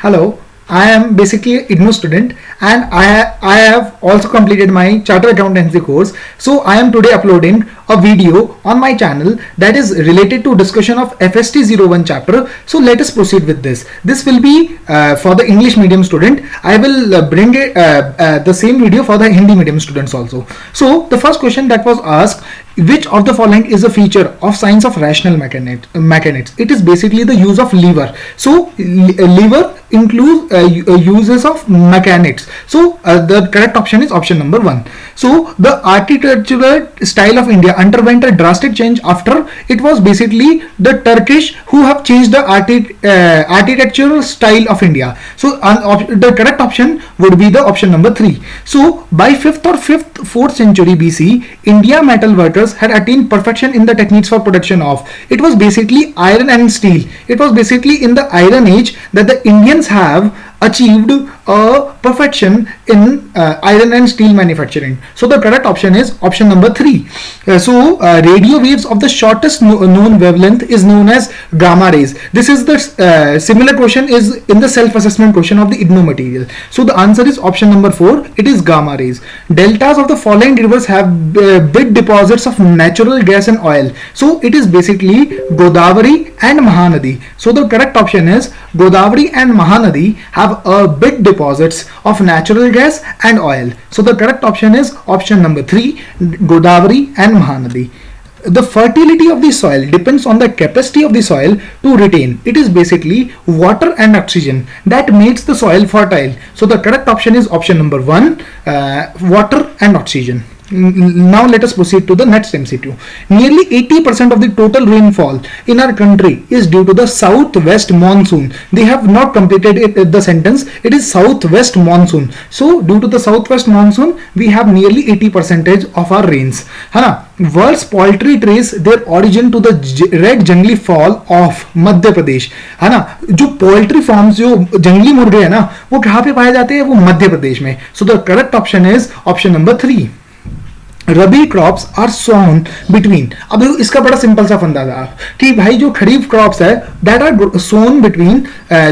Hello, I am basically an IGNOU student and I have also completed my charter accountancy course. So I am today uploading a video on my channel that is related to discussion of FST01 chapter. So let us proceed with this. This will be for the English medium student. I will bring the same video for the Hindi medium students also. So the first question that was asked, which of the following is a feature of science of rational mechanics? It is basically the use of lever. So lever includes uses of mechanics. So the correct option is option number 1. So the architectural style of India underwent a drastic change after it was basically the Turkish who have changed the architectural style of India. So the correct option would be the option number 3. So by 4th century BC, India metal workers had attained perfection in the techniques for production of. It was basically iron and steel. It was basically in the Iron Age that the Indians have achieved a perfection in iron and steel manufacturing. So the correct option is option number 3. Radio waves of the shortest known wavelength is known as gamma rays. This is the similar question is in the self-assessment question of the IGNOU material. So the answer is option number 4. It is gamma rays. Deltas of the following rivers have big deposits of natural gas and oil. So it is basically Godavari and Mahanadi. So the correct option is Godavari and Mahanadi have big deposits of natural gas and oil. So the correct option is option number 3, Godavari and Mahanadi. The fertility of the soil depends on the capacity of the soil to retain. It is basically water and oxygen that makes the soil fertile. So the correct option is option number 1, water and oxygen. Now let us proceed to the next MCQ. Nearly 80% of the total rainfall in our country is due to the southwest monsoon. They have not completed it, the sentence. It is southwest monsoon. So due to the southwest monsoon, we have nearly 80% of our rains. World's poultry trace their origin to the red jungly fall of Madhya Pradesh, है ना. जो poultry farms, जो जंगली मुर्गे है ना, वो कहाँ पे पाए जाते हैं? वो मध्य प्रदेश में. So the correct option is option number 3. Rabi crops are sown between. अब देखो इसका बड़ा सिंपल सा फंदा था कि भाई जो खरीफ क्रॉप्स है that are sown between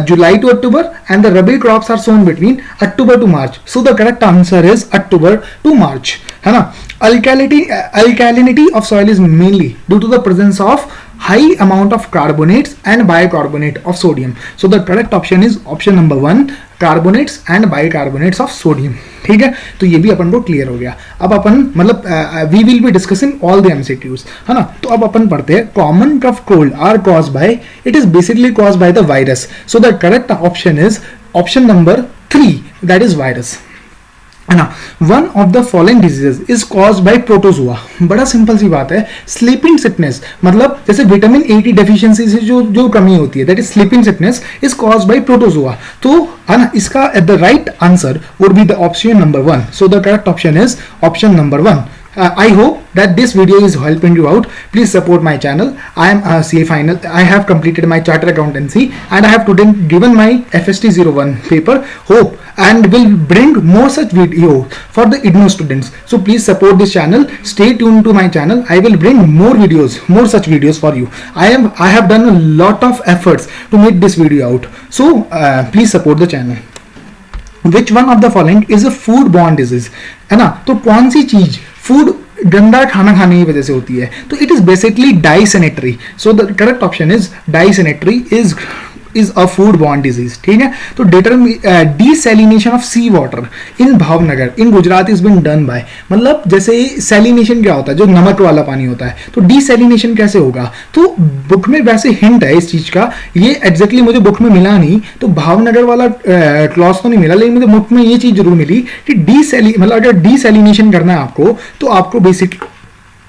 July to October and the rabi crops are sown between October to March. So the correct answer is October to March, है ना. Alkalinity of soil is mainly due to the presence of high amount of carbonates and bicarbonate of sodium. So the correct option is option number 1, carbonates and bicarbonates of sodium. ठीक है, तो ये भी अपन को clear हो गया. अब अपन मतलब we will be discussing all the MCQs, है ना. तो अब अपन पढ़ते हैं common cough cold are cause by, it is basically cause by the virus. So the correct option is option number 3, that is virus, है ना. One of the following diseases is cause by protozoa. बड़ा simple सी बात है. Sleeping sickness मतलब जैसे vitamin A की deficiency से जो कमी होती है, that is sleeping sickness is cause by protozoa. तो है ना, इसका the right answer would be the option number 1. So the correct option is option number 1. I hope that this video is helping you out. Please support my channel. I am CA final. I have completed my charter accountancy and I have today given my FST01 paper. Hope and will bring more such video for the IGNOU students. So please support this channel. Stay tuned to my channel. I will bring more videos, more such videos for you. I have done a lot of efforts to make this video out. So please support the channel. Which one of the following is a food borne disease? है ना. तो कौन सी चीज food गंदा खाना खाने की वजह से होती है? तो it is basically dysentery. So the correct option is dysentery is a food borne disease. ठीक है, तो desalination of sea water in Bhavnagar in Gujarat is being done by. मतलब जैसे सैलिनेशन क्या होता है, जो नमक वाला पानी होता है, तो डिसैलिनेशन कैसे होगा? तो बुक में वैसे हिंट है इस चीज का, ये एग्जैक्टली मुझे बुक में मिला नहीं, तो भावनगर वाला क्लॉज तो नहीं मिला, लेकिन मुझे बुक में ये चीज जरूर मिली कि मतलब अगर डिसैलिनेशन करना है आपको, तो आपको बेसिकली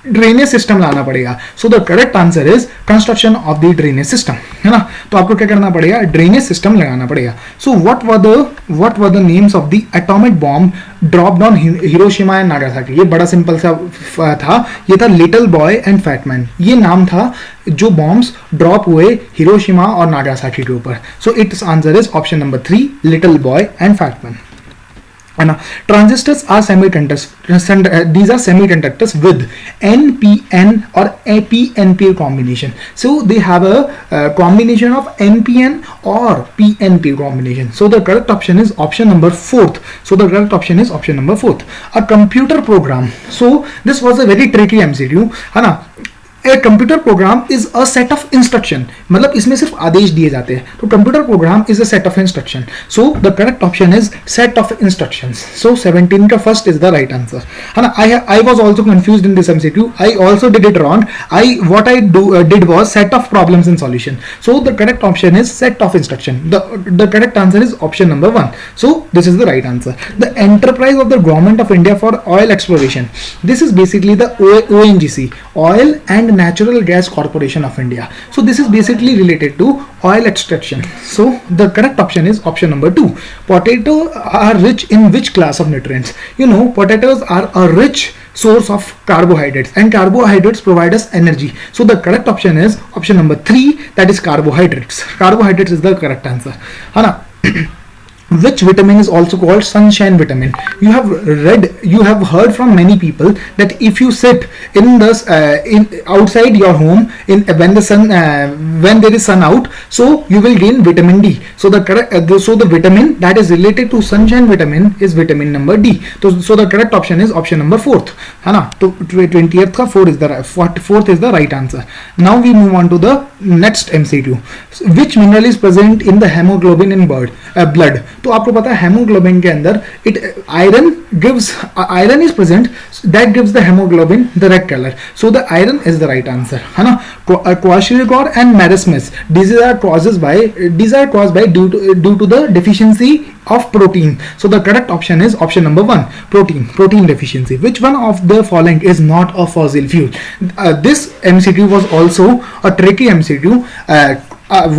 ड्रेनेज सिस्टम लाना पड़ेगा. सो the correct answer is construction of the drainage system, है ना. तो आपको क्या करना पड़ेगा? ड्रेनेज सिस्टम लगाना पड़ेगा. So what were the names of the atomic bomb dropped on Hiroshima and Nagasaki? ये बड़ा सिंपल सा था. ये था little boy and fat man. ये नाम था जो बॉम्ब्स ड्रॉप हुए हिरोशिमा और नागासाकी के ऊपर. So it's answer is option number 3, little boy and fat man. है ना. Transistors are semiconductors. These are semiconductors with NPN or PNP combination. So they have a combination of NPN or PNP combination. So the correct option is option number fourth. So the correct option is option number fourth. A computer program. So this was a very tricky MCQ, है ना. A computer program is a set of instruction, मतलब इसमें सिर्फ आदेश दिए जाते हैं. तो computer program is a set of instruction. So the correct option is set of instructions. So 17 का first is the right answer, है ना. I was also confused in this MCQ. I also did it wrong. What I did was set of problems in solution. So the correct option is set of instruction. The correct answer is option number 1. So this is the right answer. The enterprise of the government of India for oil exploration. This is basically the ONGC, Oil and Natural Gas Corporation of India. So this is basically related to oil extraction. So the correct option is option number 2. Potatoes are rich in which class of nutrients? You know, potatoes are a rich source of carbohydrates, and carbohydrates provide us energy. So the correct option is option number 3, that is carbohydrates. Carbohydrates is the correct answer, है ना. Which vitamin is also called sunshine vitamin? You have heard from many people that if you sit in the outside your home when there is sun out, so you will gain vitamin D. So the vitamin that is related to sunshine vitamin is vitamin number D. So the correct option is option number 4th, है ना. तो 20th का 4th is the right answer. Now we move on to the next MCQ. Which mineral is present in the hemoglobin in blood? तो आपको पता है haemoglobin के अंदर iron is present, that gives the haemoglobin the red colour. So the iron is the right answer, है ना. क्वाशियोगोर and मेरिस्मस, these are caused by due to the deficiency of protein. So the correct option is option number 1, protein deficiency. Which one of the following is not a fossil fuel? This MCQ was also a tricky MCQ.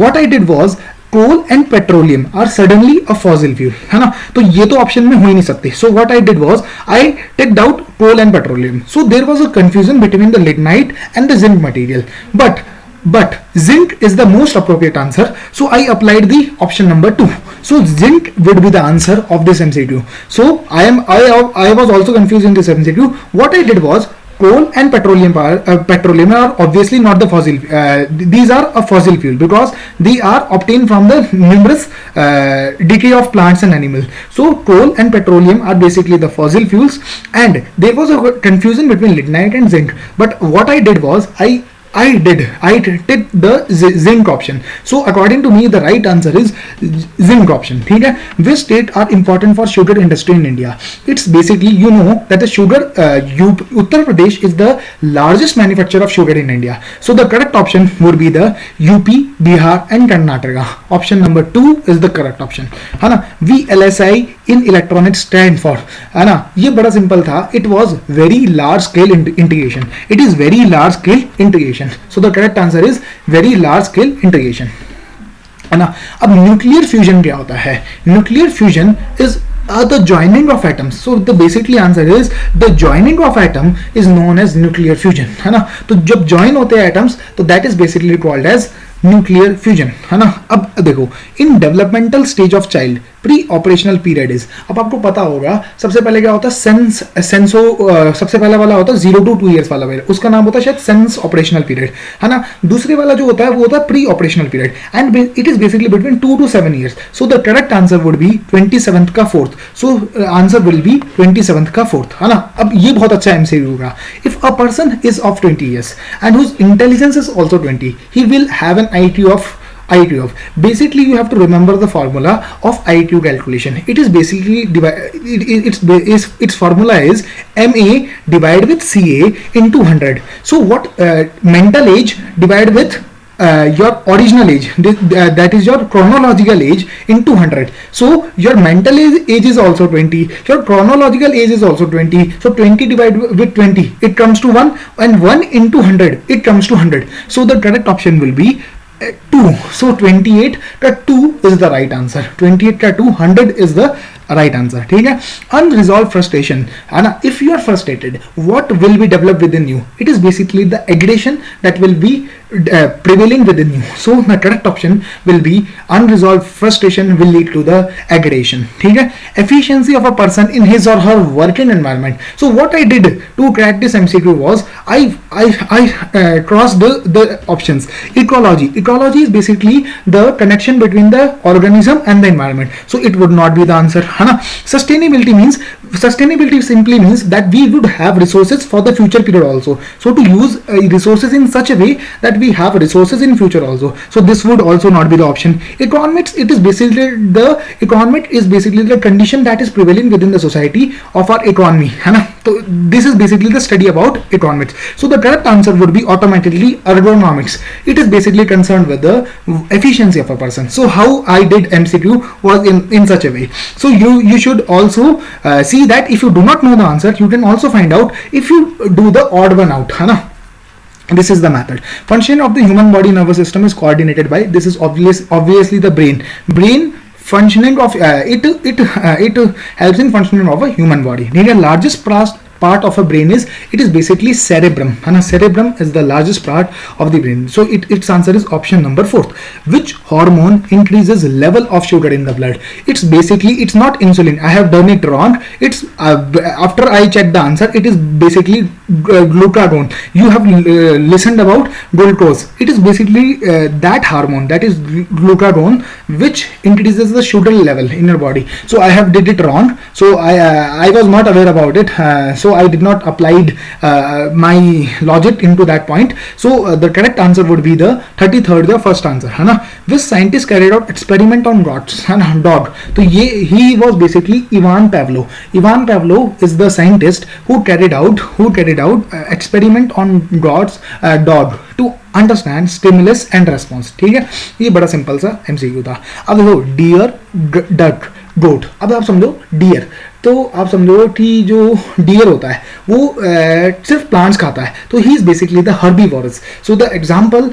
What I did was coal and petroleum are suddenly a fossil fuel, है ना. तो ये तो option में हो ही नहीं सकते. So what I did was I took out coal and petroleum. So there was a confusion between the lignite and the zinc material. But zinc is the most appropriate answer. So I applied the option number 2. So zinc would be the answer of this MCQ. So I was also confused in this MCQ. What I did was coal and petroleum are obviously not the fossil. These are a fossil fuel because they are obtained from the numerous decay of plants and animals. So coal and petroleum are basically the fossil fuels, and there was a confusion between lignite and zinc. But what I did was I did the zinc option. So according to me the right answer is zinc option. ठीक है. Which state are important for sugar industry in India? It's basically, you know that the sugar Uttar Pradesh is the largest manufacturer of sugar in India. So the correct option would be the UP, Bihar and Karnataka. Option number 2 is the correct option, है ना. VLSI in electronics stand for, है ना. ये बड़ा simple था. It was very large scale integration. It is very large scale integration. So the correct answer is very large scale integration, है ना. अब न्यूक्लियर फ्यूजन क्या होता है? Nuclear fusion is the joining of atoms. So the basically answer is the joining of atom is known as nuclear fusion, है ना. तो जब join होते हैं atoms तो that is basically called as nuclear fusion, है ना. अब देखो, इन developmental stage of child pre operational period is, अब आपको पता होगा सबसे पहले क्या होता है, सबसे पहला वाला होता है 0 to 2 years वाला पीरियड, उसका नाम होता है शायद सेंस ऑपरेशनल पीरियड, है ना. दूसरे वाला जो होता है वो होता है pre operational period, and it is basically between 2 to 7 years. So the correct answer would be 27th का 4th. So answer will be 27th का 4th, है ना. अब ये बहुत अच्छा एमसीक्यू होगा. If a person is of 20 years and whose intelligence is also 20, he will have an IQ of basically you have to remember the formula of IQ calculation. It is basically its formula is MA divided with CA into 100. So what mental age divided with your original age, that is your chronological age, into 100. So your mental age is also 20, your chronological age is also 20. So 20 divided with 20, it comes to 1, and 1 into 100, it comes to 100. So the correct option will be 2. So 28 का 2 is the right answer. 28 का 2, 100 is the right answer, ठीक है। Unresolved frustration है ना, if you are frustrated what will be develop within you, it is basically the aggression that will be prevailing within you. So the correct option will be unresolved frustration will lead to the aggression, ठीक है। efficiency of a person in his or her working environment. So what I did to crack this MCQ was I crossed the options. Ecology is basically the connection between the organism and the environment, so it would not be the answer, है ना। Sustainability simply means that we would have resources for the future period also, so to use resources in such a way that we have resources in future also, so this would also not be the option. Economics, it is basically the condition that is prevailing within the society of our economy, है ना। So this is basically the study about economics, so the correct answer would be automatically ergonomics. It is basically concerned with the efficiency of a person. So how I did MCQ was in such a way. So you should also see that if you do not know the answer, you can also find out if you do the odd one out, है ना। This is the method. Function of the human body nervous system is coordinated by, this is obviously the brain functioning of it helps in functioning of a human body. The largest part of a brain is, it is basically cerebrum, and cerebrum is the largest part of the brain, so its answer is option number 4. Which hormone increases level of sugar in the blood? It's not insulin. I have done it wrong. It's after I checked the answer, it is basically glucagon. You have listened about glucose. It is basically that hormone, that is glucagon, which increases the sugar level in your body. So I have did it wrong, so I was not aware about it, so I did not applied my logic into that point. So the correct answer would be the 33rd, the first answer, है ना। This scientist carried out experiment on dogs, है ना, dog. तो he was basically Ivan Pavlov. Ivan Pavlov is the scientist who carried out experiment on dog to understand stimulus and response, ठीक है। ये बड़ा simple सा MCQ था। अब देखो डियर, डक, गोट। अब आप समझो डियर, तो आप समझो कि जो डियर होता है वो सिर्फ प्लांट्स खाता है, तो he is basically the herbivorous. So the example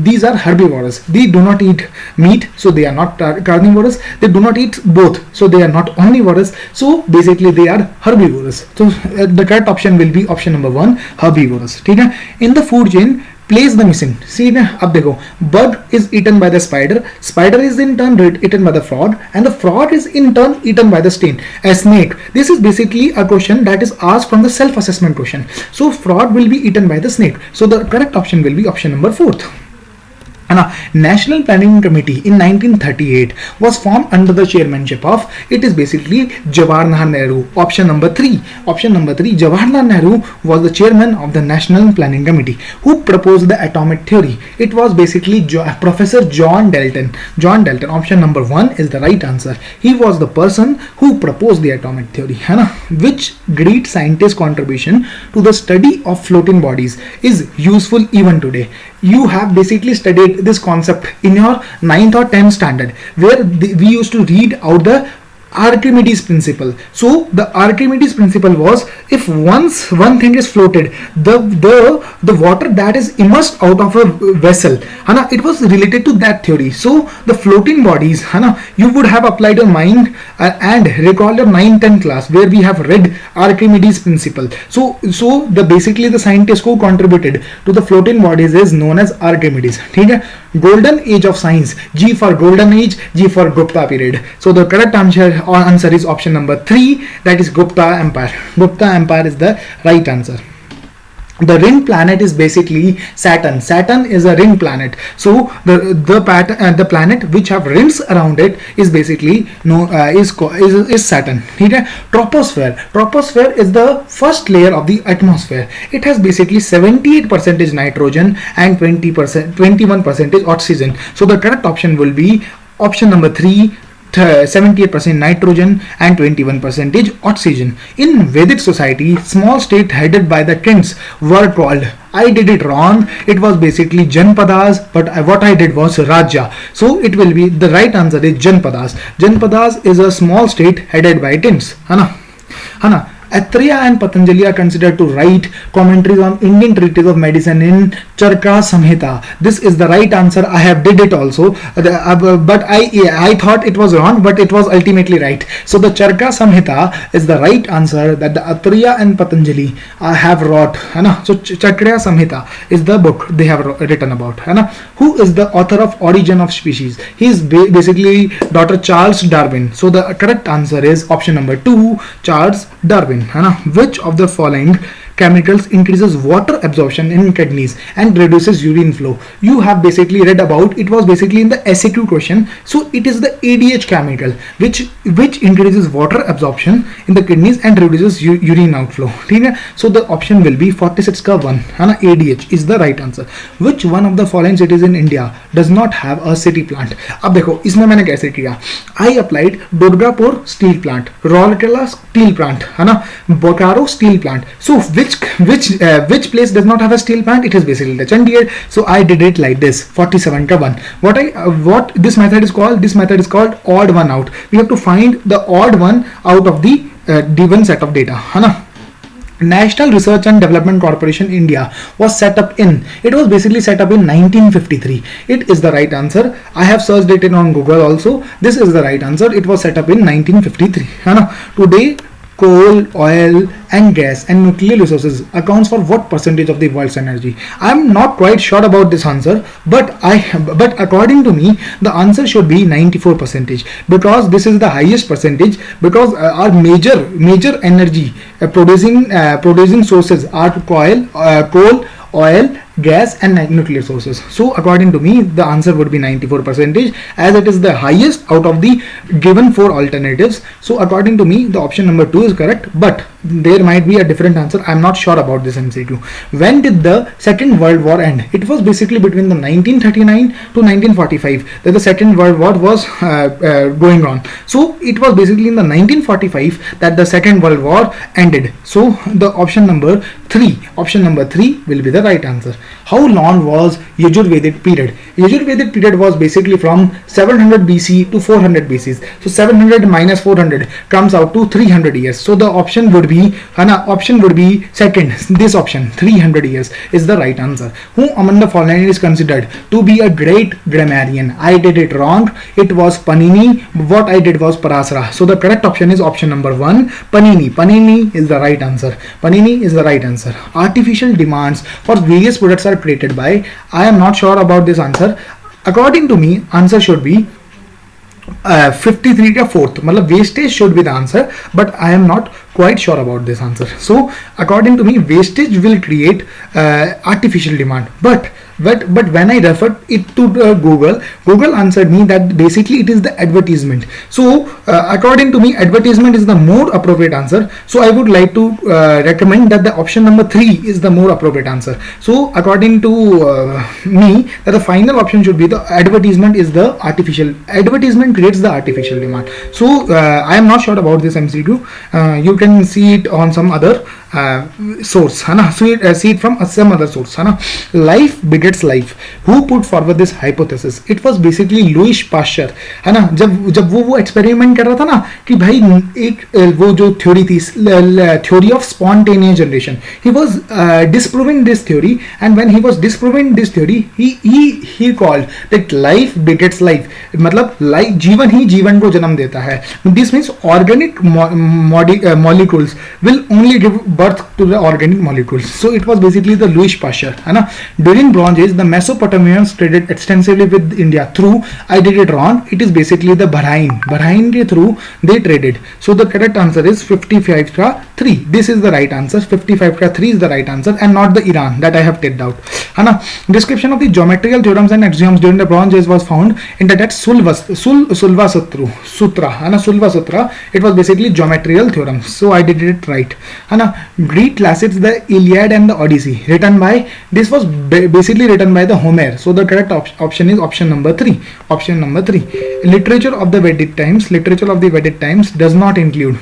these are herbivorous. They do not eat meat, so they are not carnivorous. They do not eat both, so they are not omnivorous. So basically they are herbivorous. So the correct option will be option number 1, herbivorous. ठीक है. In the food chain, place the missing. See ना, अब देखो, bug is eaten by the spider. Spider is in turn eaten by the frog, and the frog is in turn eaten by the snake. This is basically a question that is asked from the self-assessment question. So frog will be eaten by the snake. So the correct option will be option number 4th. National Planning Committee in 1938 was formed under the chairmanship of, it is basically Jawaharlal Nehru. Option number 3. Jawaharlal Nehru was the chairman of the National Planning Committee. Who proposed the atomic theory? It was basically Professor John Dalton. Option number 1 is the right answer. He was the person who proposed the atomic theory. Which great scientist contribution to the study of floating bodies is useful even today? You have basically studied this concept in your 9th or 10th standard, where we used to read out the Archimedes principle. So the Archimedes principle was, if once one thing is floated, the water that is immersed out of a vessel, it was related to that theory. So the floating bodies, you would have applied your mind and recall your 9th class where we have read Archimedes principle. So the basically the scientist who contributed to the floating bodies is known as Archimedes. ठीक है. Golden age of science, G for golden age, G for Gupta period. So the correct answer is option number 3, that is Gupta Empire. Gupta Empire is the right answer. The ring planet is basically Saturn. Saturn is a ring planet. So the planet which have rings around it is basically is Saturn. ठीक है. Troposphere is the first layer of the atmosphere. It has basically 78% nitrogen and 21% oxygen. So the correct option will be option number 3. 78% nitrogen and 21% oxygen. In Vedic society, small state headed by the kings were called, I did it wrong, it was basically Janpadas, but what I did was Rajya. So it will be, the right answer is Janpadas. Janpadas is a small state headed by kings. Athreya and Patanjali are considered to write commentaries on Indian treatises of medicine in Charka Samhita. This is the right answer. I have did it also, but I thought it was wrong, but it was ultimately right. So the Charka Samhita is the right answer that the Atriya and Patanjali have wrote. है ना? So Charka Samhita is the book they have written about. है ना? Who is the author of Origin of Species? He is basically Dr. Charles Darwin. So the correct answer is option number 2, Charles Darwin. है ना? Which of the following chemicals increases water absorption in kidneys and reduces urine flow? You have basically read about it, was basically in the SAQ question. So it is the ADH chemical which increases water absorption in the kidneys and reduces urine outflow. ठीक है? So the option will be 46 का 1 है ना, ADH is the right answer. Which one of the following cities in India does not have a city plant? अब देखो इसमें मैंने कैसे किया. I applied Durgapur steel plant, Rourkela steel plant, है ना, Bokaro steel plant. So which place does not have a steel plant? It is basically the Chandigarh. So I did it like this, 47 ka 1. What this method is called? This method is called odd one out. We have to find the odd one out of the given set of data, है ना. National Research and Development Corporation India was set up in, it was basically set up in 1953. It is the right answer. I have searched it on Google also. This is the right answer. It was set up in 1953. है ना. Today coal, oil and gas and nuclear resources accounts for what percentage of the world's energy? I am not quite sure about this answer, but according to me the answer should be 94%, because this is the highest percentage, because our major energy producing sources are coal, oil, gas and nuclear sources. So according to me the answer would be 94%, as it is the highest out of the given 4 alternatives. So according to me the option number 2 is correct, but there might be a different answer. I am not sure about this MCQ. When did the Second World War end? It was basically between the 1939 to 1945 that the Second World War was going on. So it was basically in the 1945 that the Second World War ended. So the option number 3 will be the right answer. How long was Yajurvedic period? Yajurvedic period was basically from 700 BC to 400 BC. So 700 minus 400 comes out to 300 years. So the option would be second. This option, 300 years, is the right answer. Who among the following is considered to be a great grammarian? I did it wrong. It was Panini. What I did was Parasara. So the correct option is option number 1, Panini. Panini is the right answer. Panini is the right answer. Artificial demands for various products are created by, I am not sure about this answer. According to me answer should be 53 का 4th, मतलब wastage should be the answer, but I am not quite sure about this answer. So according to me wastage will create artificial demand, but when I referred it to Google answered me that basically it is the advertisement. So according to me advertisement is the more appropriate answer. So I would like to recommend that the option number 3 is the more appropriate answer. So according to me that the final option should be the advertisement creates the artificial demand. So I am not sure about this MCQ. You can see it on some other source, है ना. So see it from some other source, है ना. Life begets life. Who put forward this hypothesis? It was basically Louis Pasteur, है ना. जब वो experiment कर रहा था ना कि भाई एक वो जो थ्योरी थी, theory of spontaneous generation, he was disproving this theory, and when he was disproving this theory he called that life begets life, मतलब जीवन ही जीवन को जन्म देता है. This means organic molecules will only give birth to the organic molecules. So it was basically the Louis Pasteur, है ना. During Bronze Age the Mesopotamians traded extensively with India through, I did it wrong, it is basically the Bahrain के through they traded. So the correct answer is 55 का 3. This is the right answer. 55 का 3 is the right answer and not the Iran that I have ticked out, है ना. Description of the geometrical theorems and axioms during the Bronze Age was found in the text Sulva Sutra, है ना. Sulva Sutra, it was basically geometrical theorems. So I did it right, है ना. Greek classics, the Iliad and the Odyssey, written by, this was basically written by the Homer. So the correct option is option number 3. Option number 3. Literature of the Vedic times does not include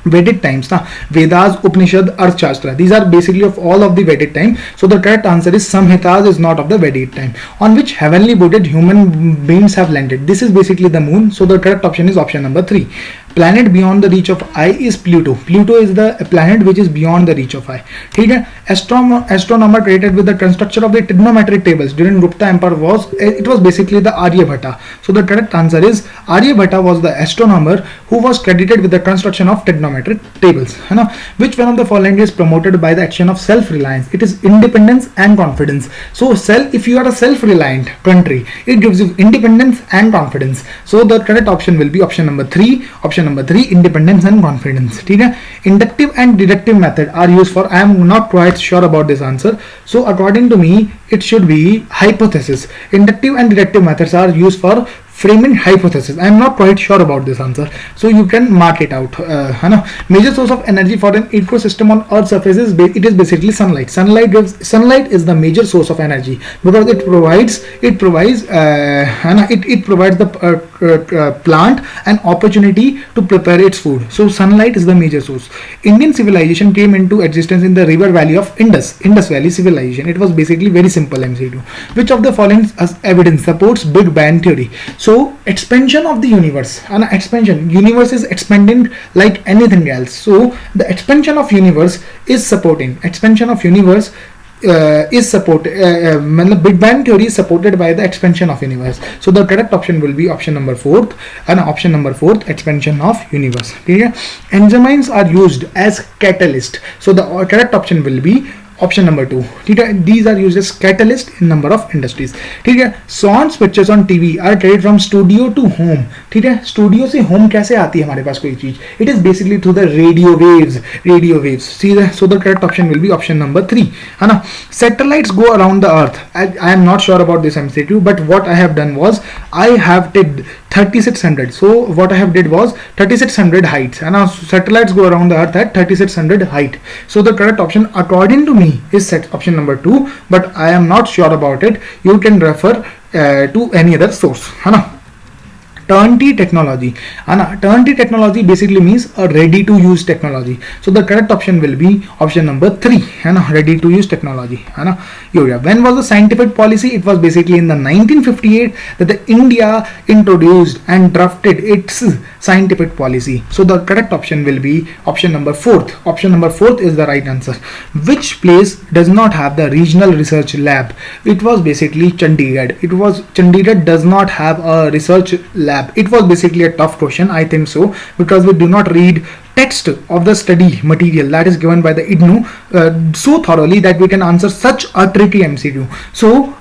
Vedic times, na, Vedas, Upanishad, Arthashastra. These are basically of all of the Vedic time. So the correct answer is Samhitas is not of the Vedic time. On which heavenly bodied human beings have landed? This is basically the moon. So the correct option is option number 3. planet beyond the reach of eye is Pluto. Pluto is the planet which is beyond the reach of eye. ठीक है. Astronomer created with the construction of the trigonometric tables during Gupta Empire was basically the Aryabhatta. So the correct answer is Aryabhatta was the astronomer who was credited with the construction of trigonometric tables. है ना. Which one of the following is promoted by the action of self-reliance? It is independence and confidence. So if you are a self-reliant country, it gives you independence and confidence. So the correct option will be option number 3. Option number 3, independence and confidence. ठीक है. Inductive and deductive method are used for, I am not quite sure about this answer. So according to me, it should be hypothesis. Inductive and deductive methods are used for framing hypothesis. I am not quite sure about this answer, so you can mark it out. Major source of energy for an ecosystem on Earth's surface is basically sunlight. Sunlight is the major source of energy because it provides the plant an opportunity to prepare its food. So sunlight is the major source. Indian civilization came into existence in the river valley of Indus Valley civilization. It was basically very simple MCQ. Which of the following evidence supports Big Bang theory? So expansion of the universe, and universe is expanding like anything else. So the expansion of universe is supporting Big Bang theory is supported by the expansion of universe. So the correct option will be option number 4th, and option number 4th, expansion of universe. Okay. Enzymes are used as catalyst. So the correct option will be option number 2. ठीक है. These are used as catalyst in number of industries. ठीक है. Sound switches on TV are carried from studio to home. ठीक है. Studio से home कैसे आती है हमारे पास कोई चीज? It is basically through the radio waves. See that? So the correct option will be option number 3. है ना. Satellites go around the earth. I am not sure about this MCQ, but what I have done was I have did 3600. So what I have did was 3600 heights, and now satellites go around the earth at 3600 height. So the correct option according to me is set option number 2, but I am not sure about it. You can refer to any other source. है ना. Turnkey technology. Turnkey technology basically means a ready to use technology. So the correct option will be option number 3. Ready to use technology. When was the scientific policy? It was basically in the 1958 that the India introduced and drafted its scientific policy. So the correct option will be option number 4th. Option number 4th is the right answer. Which place does not have the regional research lab? It was basically Chandigarh. Chandigarh does not have a research lab. It was basically a tough question, I think so, because we do not read text of the study material that is given by the IGNOU so thoroughly that we can answer such a tricky MCQ. So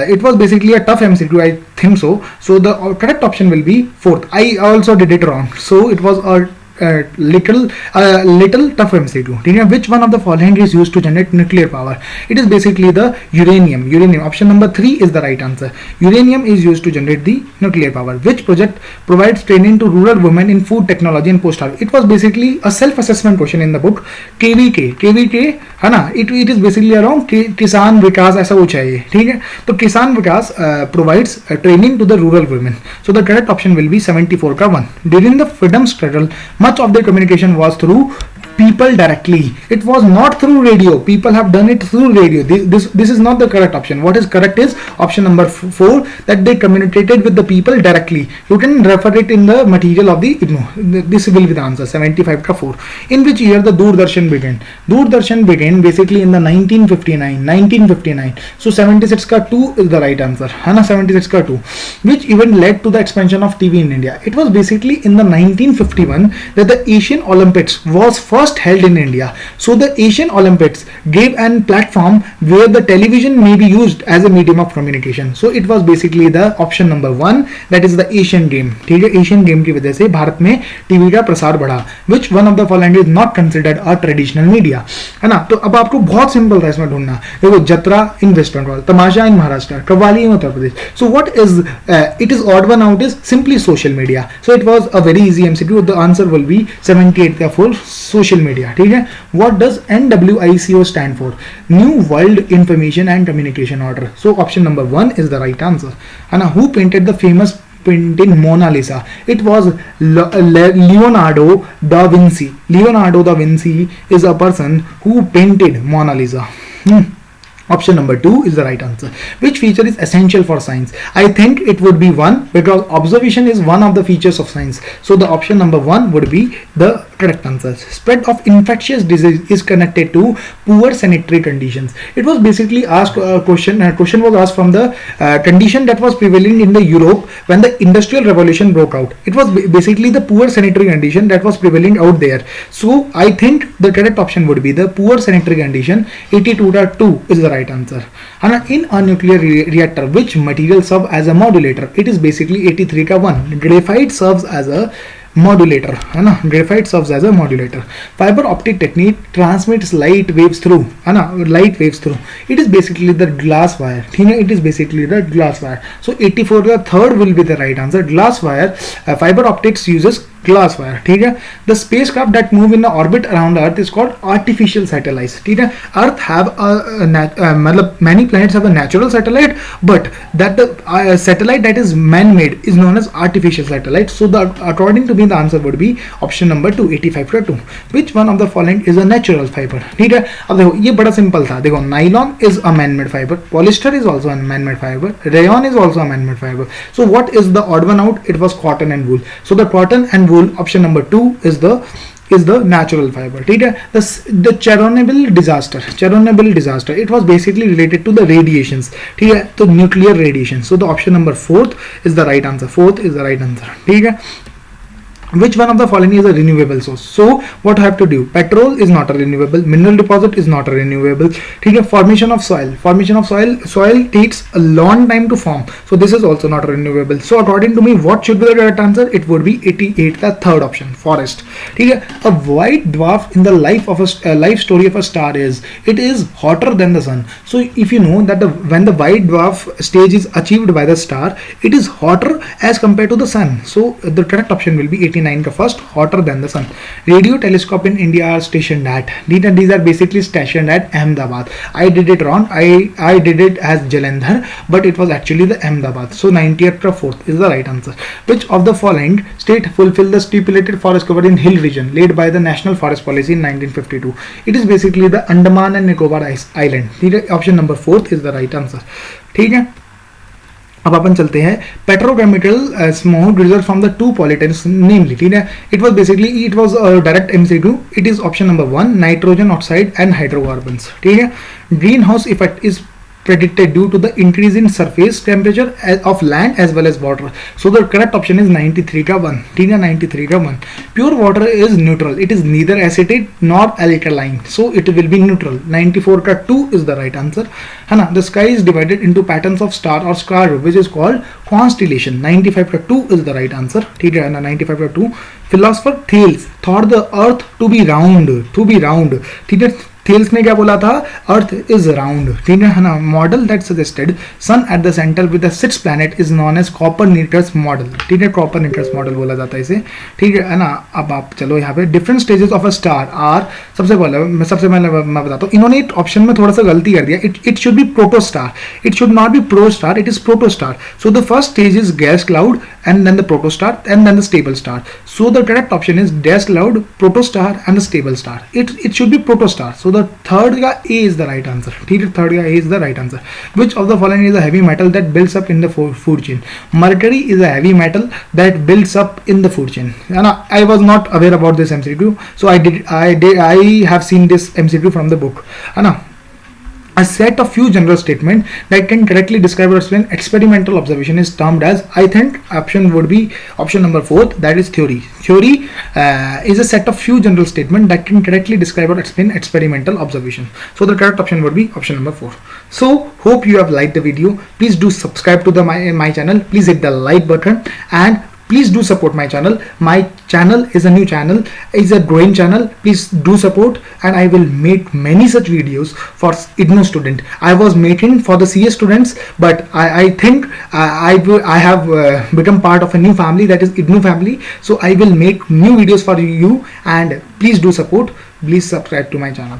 it was basically a tough MCQ, I think so. So the correct option will be 4th. I also did it wrong, so it was a little tough MCQ. Which one of the following is used to generate nuclear power? It is basically the uranium. Option number 3 is the right answer. Uranium is used to generate the nuclear power. Which project provides training to rural women in food technology and post-harvest? It was basically a self-assessment question in the book. KVK है ना. It is basically around किसान विकास ऐसा कुछ है ये. ठीक है. तो किसान विकास provides training to the rural women. So the correct option will be 74 का 1. During the freedom struggle, much of their communication was through people directly. It was not through radio. People have done it through radio. This is not the correct option. What is correct is option number 4, that they communicated with the people directly. You can refer it in the material of the IGNOU. This will be the answer. 75 ka 4. In which year the Doordarshan began? Doordarshan began basically in the 1959. So 76 ka 2 is the right answer. है ना. 76 ka 2. Which event led to the expansion of TV in India? It was basically in the 1951 that the Asian Olympics was first held in India. So the Asian Olympics gave an platform where the television may be used as a medium of communication. So it was basically the option number 1, that is the Asian game. ठीक है. Asian game की वजह से भारत में TV का प्रसार बढ़ा. Which one of the following is not considered a traditional media? है ना. तो अब आपको बहुत सिंपल था इसमें ढूंढना. देखो, jatra in West Bengal, tamasha in Maharashtra, qawwali in Uttar Pradesh. So what is it is odd one out is simply social media. So it was a very easy MCQ. The answer will be 78 therefore social media. ठीक है. What does NWICO stand for? New World Information and Communication Order. So option number 1 is the right answer. And who painted the famous painting Mona Lisa? It was Leonardo da Vinci. Leonardo da Vinci is a person who painted Mona Lisa. Option number 2 is the right answer. Which feature is essential for science? I think it would be 1, because observation is one of the features of science. So the option number 1 would be the correct answer. Spread of infectious disease is connected to poor sanitary conditions. It was basically asked a question. Question was asked from the condition that was prevailing in the Europe when the Industrial Revolution broke out. It was basically the poor sanitary condition that was prevailing out there. So I think the correct option would be the poor sanitary condition. 82.2 is the right answer. And in a nuclear reactor, which material serves as a modulator? It is basically 83.1. Graphite serves as a modulator. Graphite serves as a modulator. Fiber optic technique transmits light waves through. It is basically the glass wire. It is basically the glass wire. So 84, the third will be the right answer. Glass wire. Fiber optics uses glass wire. The spacecraft that move in the orbit around Earth is called artificial satellites. Earth have many planets have a natural satellite, but that the satellite that is man-made is known as artificial satellite. So according to me, the answer would be option number 2, 85.2. Which one of the following is a natural fiber? अब देखो ये बड़ा simple था. देखो nylon is a man-made fiber, polyester is also a man-made fiber, rayon is also a man-made fiber. So what is the odd one out? It was cotton and wool. So the cotton and wool, option number 2 is the natural fiber. The Chernobyl disaster, it was basically related to the radiations, the nuclear radiation. So the option number 4 is the right answer. Which one of the following is a renewable source? So what I have to do? Petrol is not a renewable, mineral deposit is not a renewable. Formation of soil takes a long time to form, so this is also not a renewable. So according to me, what should be the correct answer? It would be 88, the third option, forest. A white dwarf in the life story of a star is hotter than the sun. So if you know that when the white dwarf stage is achieved by the star, it is hotter as compared to the sun. So the correct option will be 89, the first, hotter than the sun. Radio telescope in India are stationed at, these are basically stationed at Ahmedabad. I did it wrong. I did it as Jalandhar, but it was actually the Ahmedabad. So 94th is the right answer. Which of the following state fulfilled the stipulated forest cover in hill region laid by the National Forest Policy in 1952? It is basically the Andaman and Nicobar Island. Option number 4 is the right answer. अब अपन चलते हैं petrochemical smoke result from the two pollutants namely. It was direct MCQ. It is option number 1, nitrogen oxide and hydrocarbons. Green house effect is predicted due to the increase in surface temperature of land as well as water. So the correct option is 93.1. 93.1. Pure water is neutral. It is neither acidic nor alkaline, so it will be neutral. 94.2 is the right answer. The sky is divided into patterns of star or star, which is called constellation. 95.2 is the right answer. 95.2. Philosopher Thales thought the earth to be round. Thales ने क्या बोला था? Earth is round. Model that suggested sun at the centre with the 6 planet is known as Copernicus model. Copernicus model बोला जाता है इसे. है ना. अब आप चलो यहाँ पे different stages of a star are. सबसे पहले मैं बताता हूँ. इन्होंने ऑप्शन में थोड़ा सा गलती कर दिया. It should be protostar. It should not be ProStar. It is protostar. So the first stage is gas cloud and then the protostar and then the stable star. So the correct option is gas cloud, protostar and the stable star. It should be protostar. So the third A is the right answer. Third A is the right answer. Which of the following is a heavy metal that builds up in the food chain? Mercury is a heavy metal that builds up in the food chain. And I was not aware about this MCQ, so I have seen this MCQ from the book. A set of few general statements that can correctly describe or explain experimental observation is termed as, I think option would be option number 4, that is theory. Theory is a set of few general statements that can correctly describe or explain experimental observation. So the correct option would be option number 4. So hope you have liked the video. Please do subscribe to my channel. Please hit the like button and please do support my channel. My channel is a new channel, is a growing channel. Please do support, and I will make many such videos for IGNOU student. I was making for the CS students, but I think I have become part of a new family, that is IGNOU family. So I will make new videos for you, and please do support. Please subscribe to my channel.